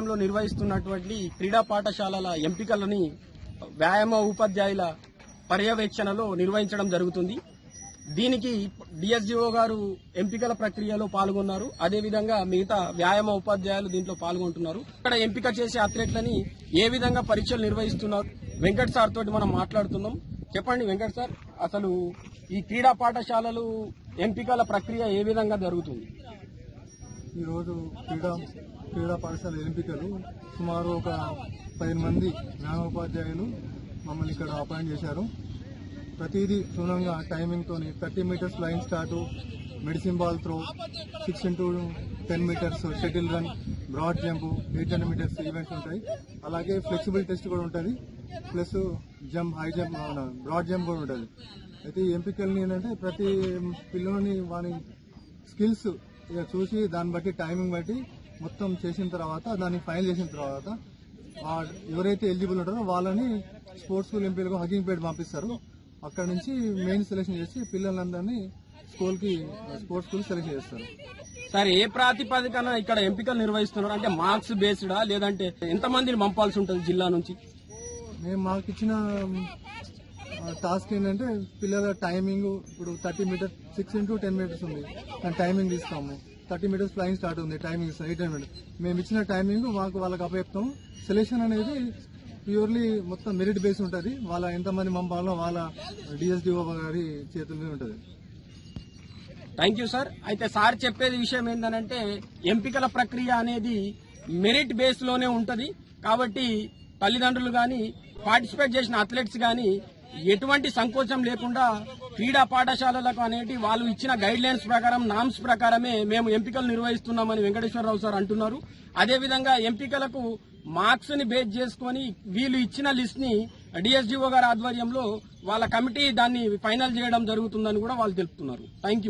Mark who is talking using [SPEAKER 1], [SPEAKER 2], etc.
[SPEAKER 1] లో నిర్వహిస్తున్నటువంటి క్రీడా పాఠశాలల ఎంపికలని వ్యాయామ ఉపాధ్యాయుల పర్యవేక్షణలో నిర్వహించడం జరుగుతుంది. దీనికి డిఎస్డిఓ గారు ఎంపికల ప్రక్రియలో పాల్గొన్నారు. అదేవిధంగా మిగతా వ్యాయామ ఉపాధ్యాయులు దీంట్లో పాల్గొంటున్నారు. ఇక్కడ ఎంపిక చేసే అథ్లెట్లని ఏ విధంగా పరీక్షలు నిర్వహిస్తున్నారు వెంకట్ సార్ తోటి మనం మాట్లాడుతున్నాం. చెప్పండి వెంకట్ సార్, అసలు ఈ క్రీడా పాఠశాలలు ఎంపికల ప్రక్రియ ఏ విధంగా జరుగుతుంది?
[SPEAKER 2] ఈరోజు క్రీడా పాఠశాల ఎంపికలు సుమారు ఒక 10 మంది వ్యాయామోపాధ్యాయులు మమ్మల్ని ఇక్కడ అపాయింట్ చేశారు. ప్రతిదీ క్షుణ్ణంగా టైమింగ్తో 30 meters line start, medicine ball throw, 6 into 10 meters shuttle run, broad jump, 800 meters events ఉంటాయి. అలాగే ఫ్లెక్సిబుల్ టెస్ట్ కూడా ఉంటుంది, plus jump, high jump, broad jump కూడా ఉంటుంది. అయితే ఈ ఎంపికల్ని ఏంటంటే ప్రతి పిల్లోని వాని స్కిల్స్ చూసి దాన్ని బట్టి టైమింగ్ బట్టి మొత్తం చేసిన తర్వాత దాన్ని ఫైనల్ చేసిన తర్వాత ఎవరైతే ఎలిజిబుల్ ఉంటారో వాళ్ళని స్పోర్ట్స్ స్కూల్ ఎంపీలకు హకింగ్పేట పంపిస్తారు. అక్కడ నుంచి మెయిన్ సెలెక్షన్ చేసి పిల్లలందరినీ స్పోర్ట్స్ స్కూల్ సెలెక్ట్ చేస్తారు.
[SPEAKER 1] సార్, ఏ ప్రాతిపదికన ఇక్కడ ఎంపికలు నిర్వహిస్తున్నారు? అంటే మార్క్స్ బేస్డా లేదంటే ఎంతమందిని పంపాల్సి ఉంటుంది జిల్లా నుంచి?
[SPEAKER 2] మేము మాకు ఇచ్చిన టాస్క్ ఏంటంటే పిల్లల టైమింగ్ ఇప్పుడు 30 మీటర్స్ 6 into 10 మీటర్స్ ఉంది, దాని టైమింగ్ తీస్తాము. 30 మీటర్స్ ఫ్లయింగ్ స్టార్ట్ ఉంది, టైమింగ్ ఇస్తాం 800 మీటర్స్. మేము ఇచ్చిన టైమింగ్ వాళ్ళకి అప్పచెప్తాము. సెలెక్షన్ అనేది ప్యూర్లీ మొత్తం మెరిట్ బేస్ ఉంటుంది. వాళ్ళ ఎంతమంది పంపాలో వాళ్ళ డిఎస్డిఓ గారి చేతుల్లో ఉంటుంది.
[SPEAKER 1] Thank you sir. అయితే సార్ చెప్పేది విషయం ఏంటంటే ఎంపికల ప్రక్రియ అనేది మెరిట్ బేస్ లోనే ఉంటది. కాబట్టి తల్లిదండ్రులు గాని పార్టిసిపేట్ చేసిన అథ్లెట్స్ గాని ఎటువంటి సంకోచం లేకుండా క్రీడా పాఠశాలలకు అనేటి వాళ్ళు ఇచ్చిన గైడ్ లైన్స్ ప్రకారం, నామ్స్ ప్రకారమే మేము ఎంపికలు నిర్వహిస్తున్నామని వెంకటేశ్వరరావు సార్ అంటున్నారు. అదేవిధంగా ఎంపికలకు మార్క్స్ ని బేస్ చేసుకుని వీళ్ళు ఇచ్చిన లిస్ట్ ని డిఎస్డిఓ గారి ఆధ్వర్యంలో వాళ్ళ కమిటీ దాన్ని ఫైనల్ చేయడం జరుగుతుందని కూడా వాళ్ళు తెలుపుతున్నారు. Thank you.